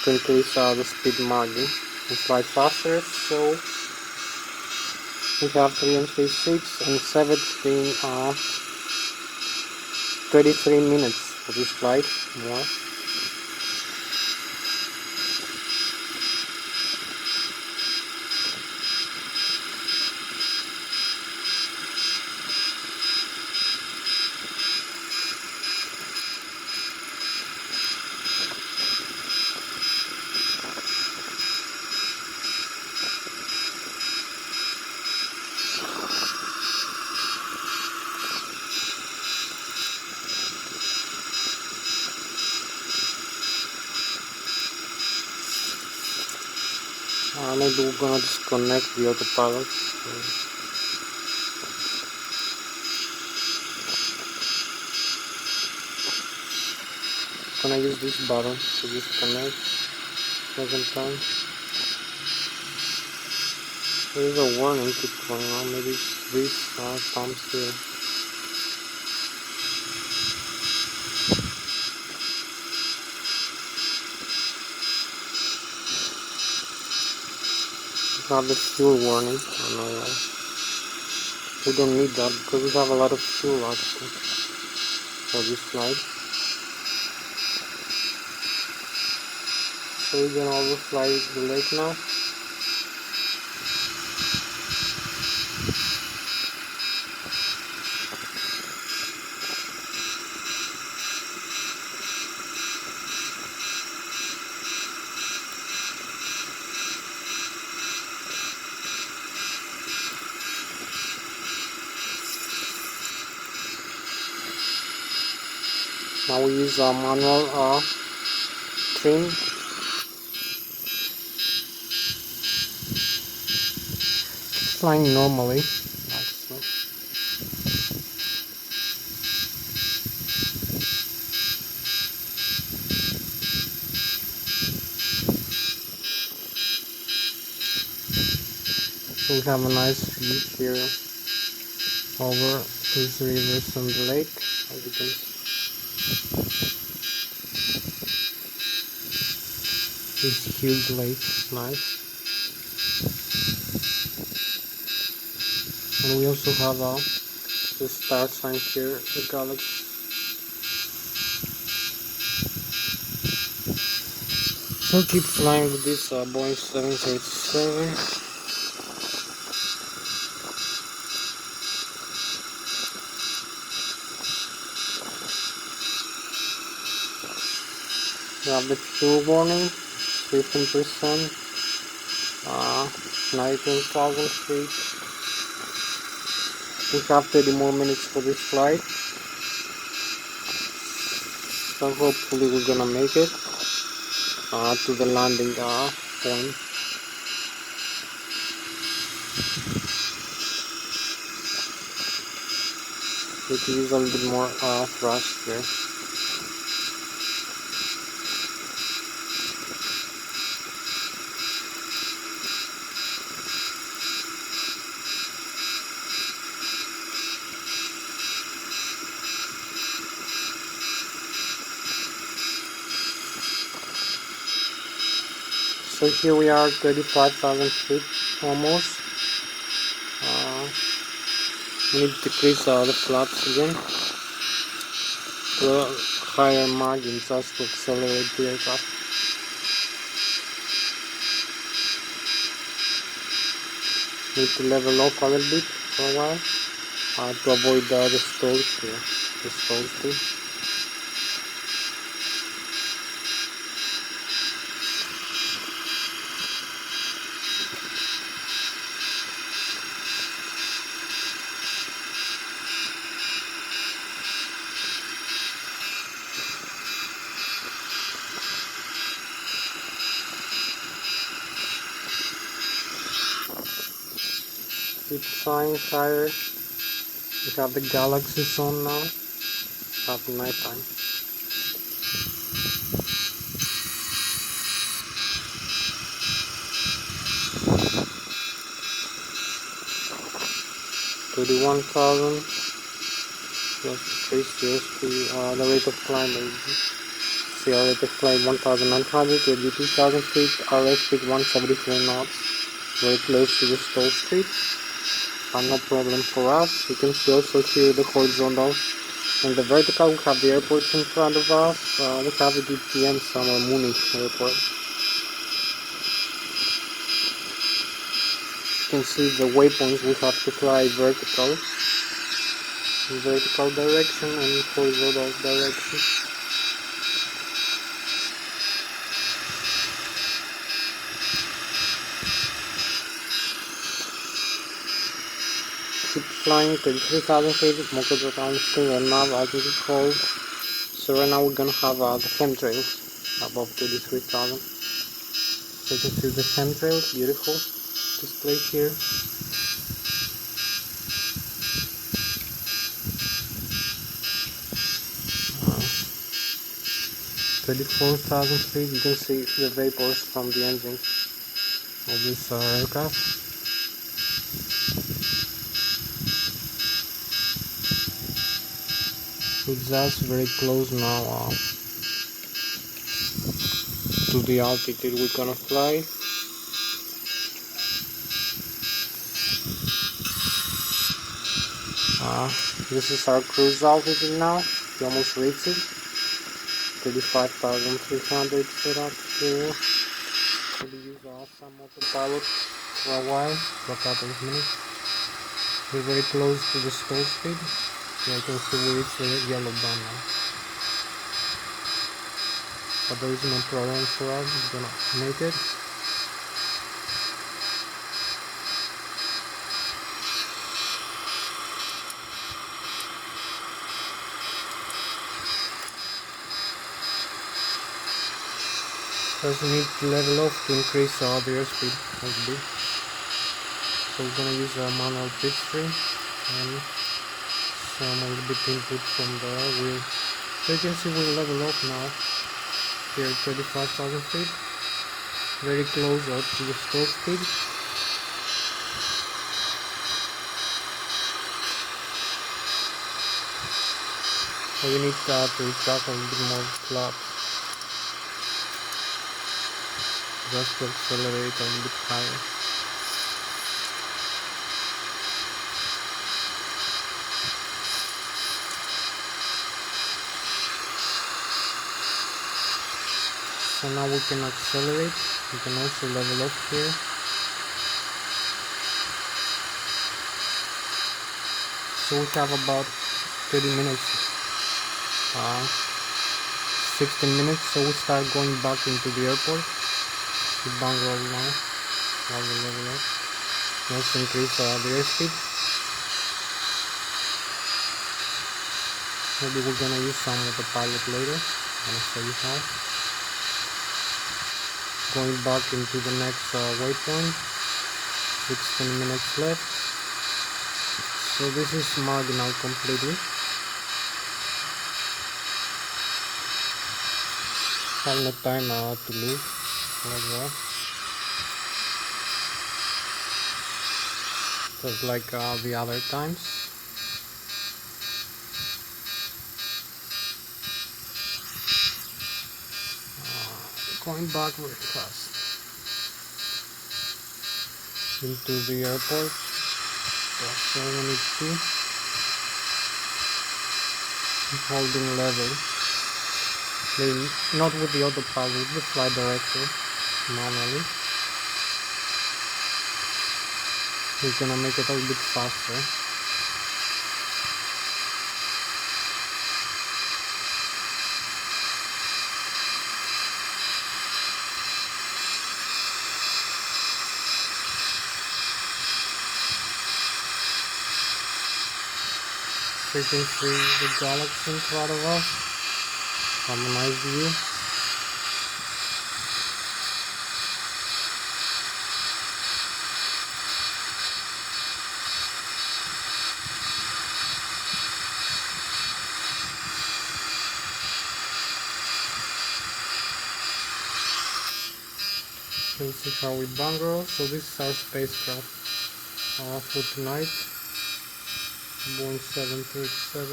to increase the speed margin and fly faster. So we have 3 and 3 6 and 17 23 minutes for this flight more. Maybe we're gonna disconnect the autopilot. Gonna use this button to disconnect second time. There is a warning keep going on, maybe this pumps here. We have the fuel warning. Oh, no, we don't need that because we have a lot of fuel actually for this flight. So we're gonna overfly the lake now. Now we use a manual trim. Flying normally, like so. So we have a nice view here over these rivers and the lake, as you can see. This huge lake, nice. And we also have the star sign here, the galaxy. So keep flying with this Boeing 737. We have the fuel warning, 15%, 19,000 feet. We have 30 more minutes for this flight, so hopefully we're gonna make it to the landing point. We can use a little bit more thrust here. So here we are, 35,000 feet almost. We need to decrease the flaps again to higher margins just to accelerate the aircraft. Need to level off a little bit for a while to avoid the stalls here, the stall speed. Keep flying higher. We have the galaxy zone now. After night time. $31,000 plus increase the rate of climb. See our rate of climb 1,900, 22,000 feet, RS speed 174 knots. Very close to the stall speed. No problem for us. You can see also here the horizontal and the vertical. We have the airport in front of us. We have the DTM somewhere, Munich airport. You can see the waypoints. We have to fly vertical direction and horizontal direction. Keep flying 33,000 feet, Mokoto Town still and nav as it holds. So right now we're gonna have the chemtrails above 33,000. So you can see the chemtrails, beautiful display here. 34,000 feet, you can see the vapors from the engine of this aircraft. It's just very close now to the altitude we're gonna fly. This is our cruise altitude now. We almost reached it. 35,300 set up here. We'll use some autopilot for a while, for a couple of minutes. We're very close to the stall speed. Yeah, you can see we reached the yellow band now. But there is no problem for us, we're gonna make it. First we need to level off to increase the airspeed a little bit. So we're gonna use a manual pitch tree and some a little bit input from the wheel. So you can see we level off now. Here 35,000 feet. Very close up to the stall speed. So we need to retract a little bit more flaps. Just to accelerate a little bit higher. So now we can accelerate. We can also level off here. So we have about 30 minutes, 16 minutes. So we start going back into the airport. The bang roll now, while we level up. Let's increase the airspeed. Maybe we're gonna use some of the pilot later. I'm gonna show you how. Going back into the next waypoint. 16 minutes left. So this is marginal completely. Have no time to lose. Like that. Just like the other times. Going back very fast into the airport. So we need to holding level. Not with the autopilot, with the flight director manually. We're gonna make it a little bit faster. So you can see the galaxy in front of us. Have a nice view. We'll see how we bunker. So this is our spacecraft for tonight. Boeing 737.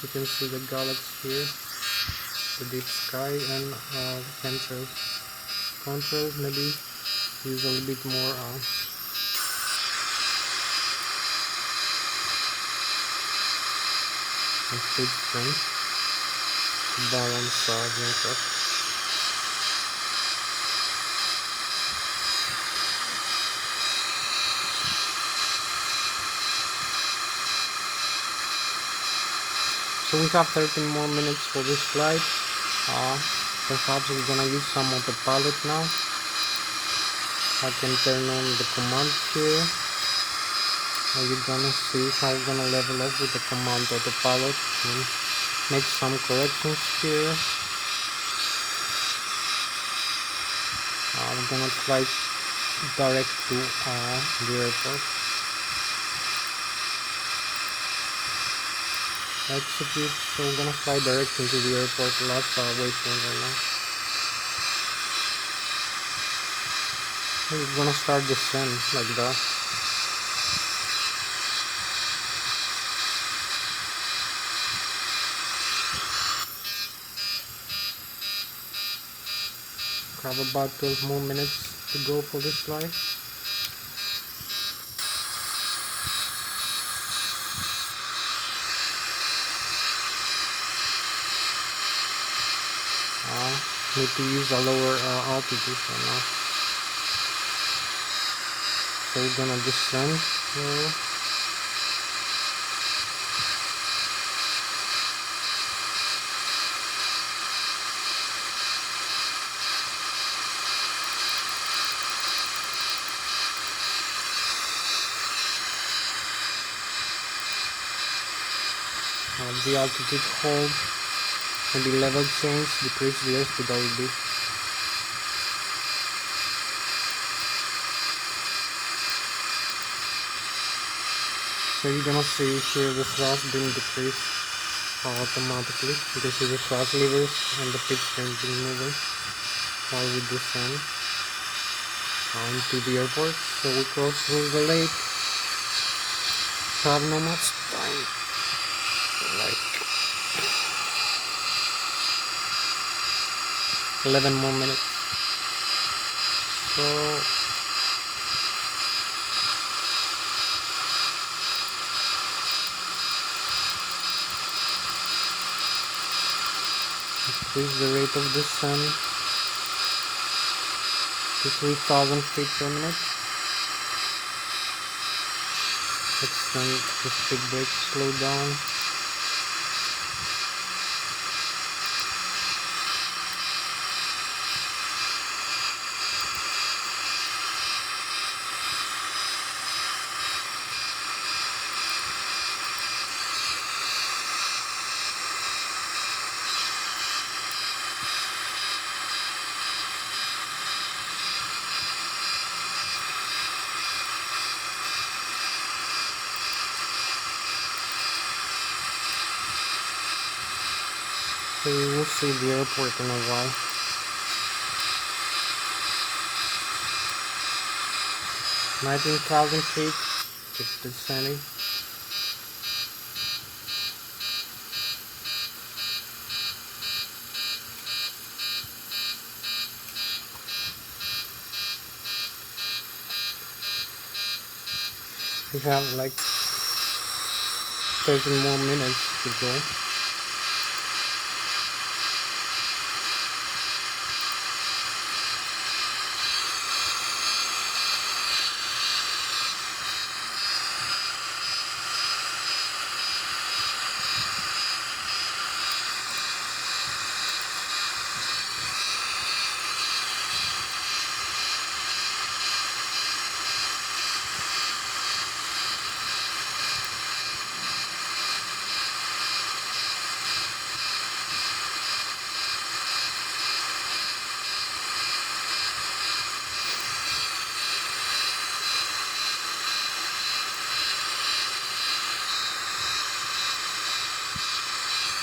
You can see the galaxy here, the deep sky, and the chemtrails. Contrails maybe use a little bit more footprint to balance the aircraft. So we have 13 more minutes for this flight. Perhaps we're gonna use some autopilot now. I can turn on the command here. And you're gonna see how we're gonna level up with the command autopilot and make some corrections here. We're gonna fly direct to the airport. Execute, so we're gonna fly direct into the airport, last waypoint right now. We're gonna start descent like that. Have about 12 more minutes to go for this flight. Need to use a lower altitude right now. So we're gonna descend here. The altitude hold. Maybe level change, decrease the airspeed a little bit. So you're gonna see here the thrust being decreased automatically. You can see the thrust levers and the pitch being moving while we descend into the airport. So we cross through the lake. Have no much time. Like 11 more minutes. So increase the rate of descent to 3,000 feet per minute. Extend the speed brake, slow down. So we will see the airport in a while. $19,000 feet, just descending. We have like 13 more minutes to go.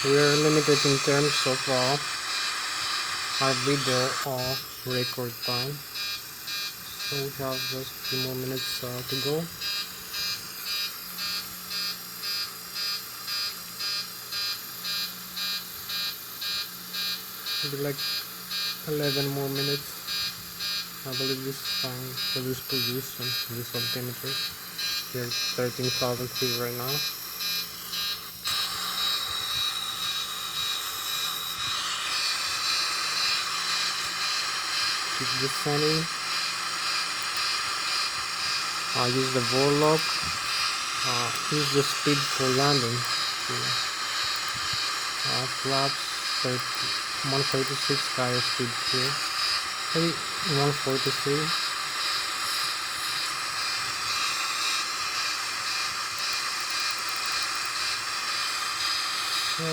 We are limited in terms of our video record time. So we have just a few more minutes to go. Maybe like 11 more minutes. I believe this is fine for this position, this altimeter. We're at 13,000 feet right now. Keep descending. Use the Vorlock. Use the speed for landing. Flaps 136 higher speed here. Maybe 143. So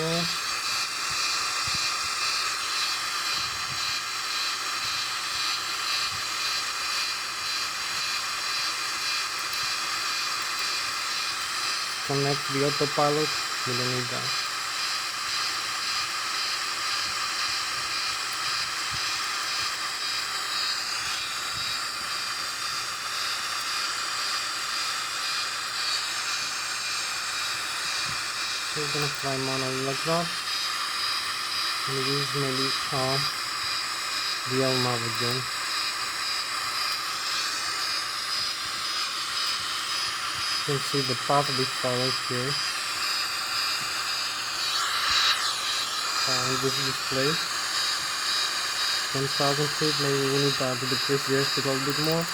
connect the autopilot, we don't need that. So we're gonna fly manually like that. And use maybe the LNAV again. You can see the path we follow here. This display 10,000 feet, maybe we need to decrease the airspeed a little bit more.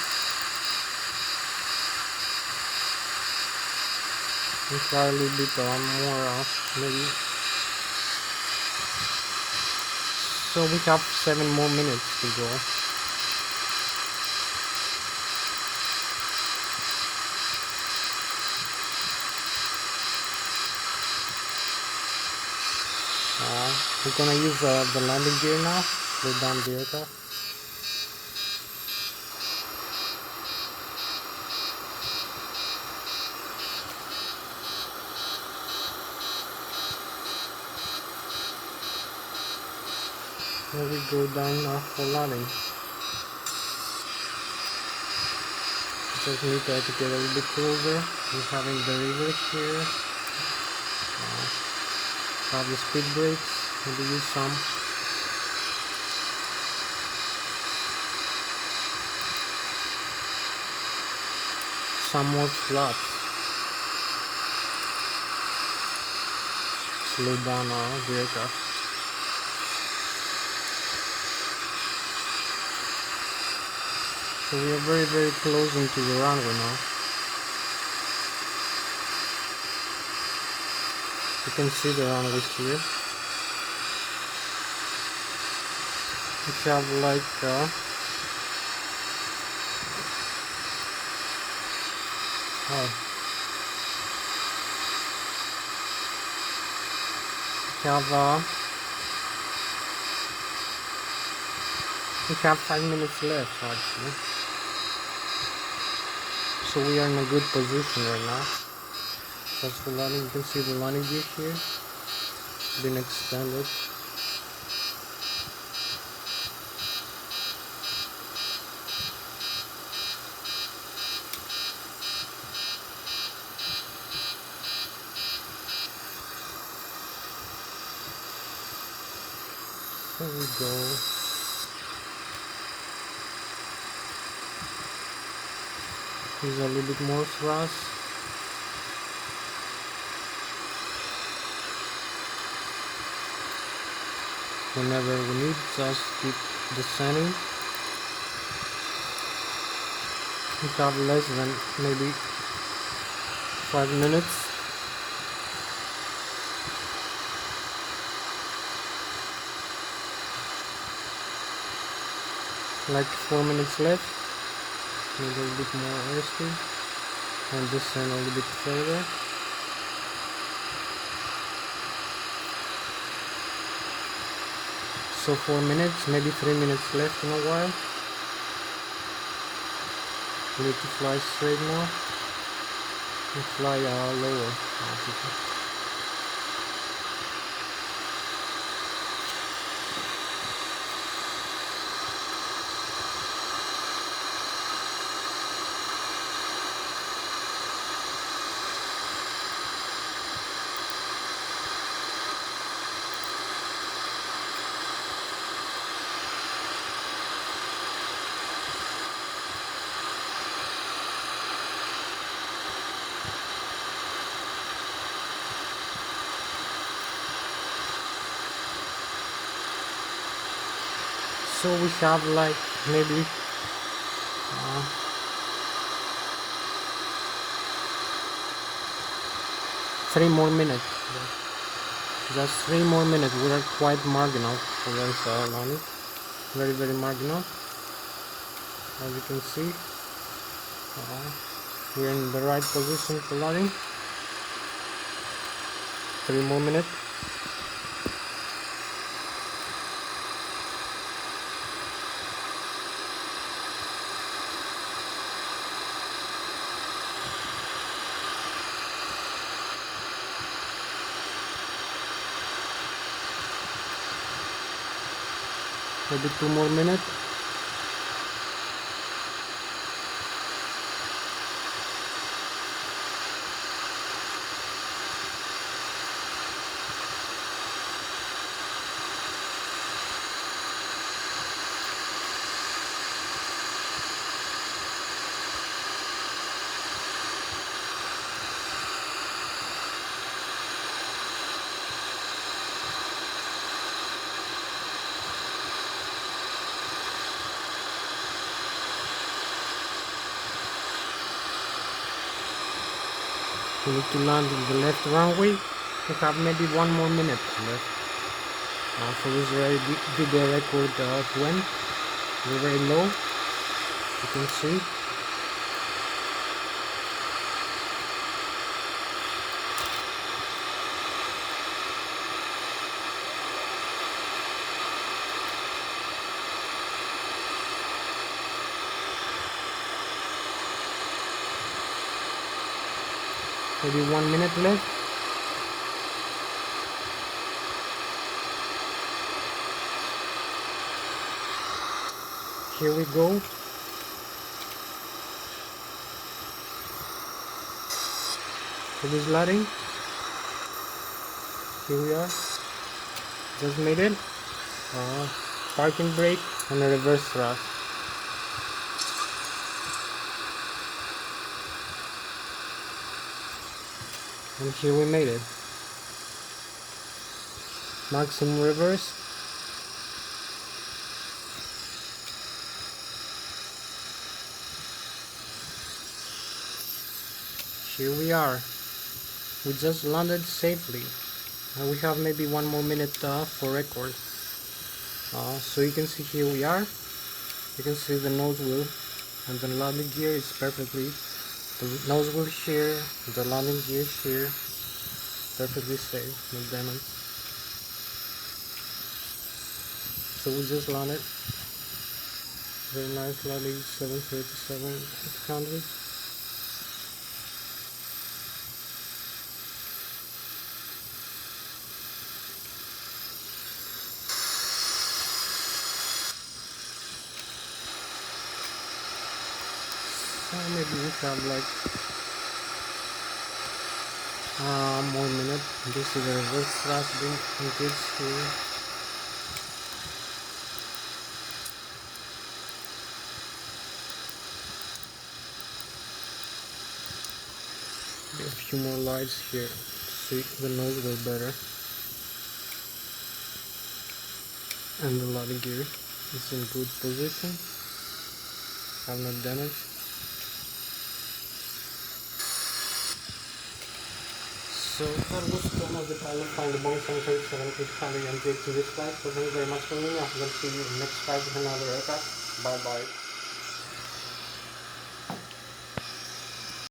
And try a little bit more maybe. So we have 7 more minutes to go. We're gonna use the landing gear now, slow down the aircraft. Here we go down for landing. Just need to get a little bit closer. We're having the reverse here. Have the speed brakes. Maybe use some more flat. Slow down the aircraft. So we are very close into the runway now. You can see the runway here. We have like we have 5 minutes left actually. So we are in a good position right now. That's the landing. You can see the landing gear here been extended. There we go. Use a little bit more thrust. Whenever we need, just keep descending. We have less than maybe 5 minutes. Like 4 minutes left. Need a little bit more airspeed and descend a little bit further. So 4 minutes, maybe 3 minutes left in a while. We need to fly straight now and fly lower. So we have like maybe 3 more minutes. Just 3 more minutes. We are quite marginal against Lani. Very, very marginal. As you can see, we're in the right position for landing. 3 more minutes. Maybe 2 more minutes. We need to land in the left runway. We have maybe 1 more minute left. For this very video record when we're very low, you can see. Maybe 1 minute left. Here we go. It is landing. Here we are. Just made it. Parking brake and a reverse thrust. And here we made it. Maximum reverse. Here we are. We just landed safely. And we have maybe 1 more minute for record. So you can see here we are. You can see the nose wheel and the landing gear is perfectly. The nose wheel here, the landing gear here, perfectly safe, no damage. So we just landed. Very nice landing, 737 800. Maybe we have like more minute. This is the reverse thrust being increased here. A few more lights here to see the nose wheel better. And the landing gear is in good position. Have no damage. So that was one of the pilot flying the Boeing 737-800 and to this flight. So thank you very much for me. I'm going to see you in the next flight with another aircraft. Bye bye.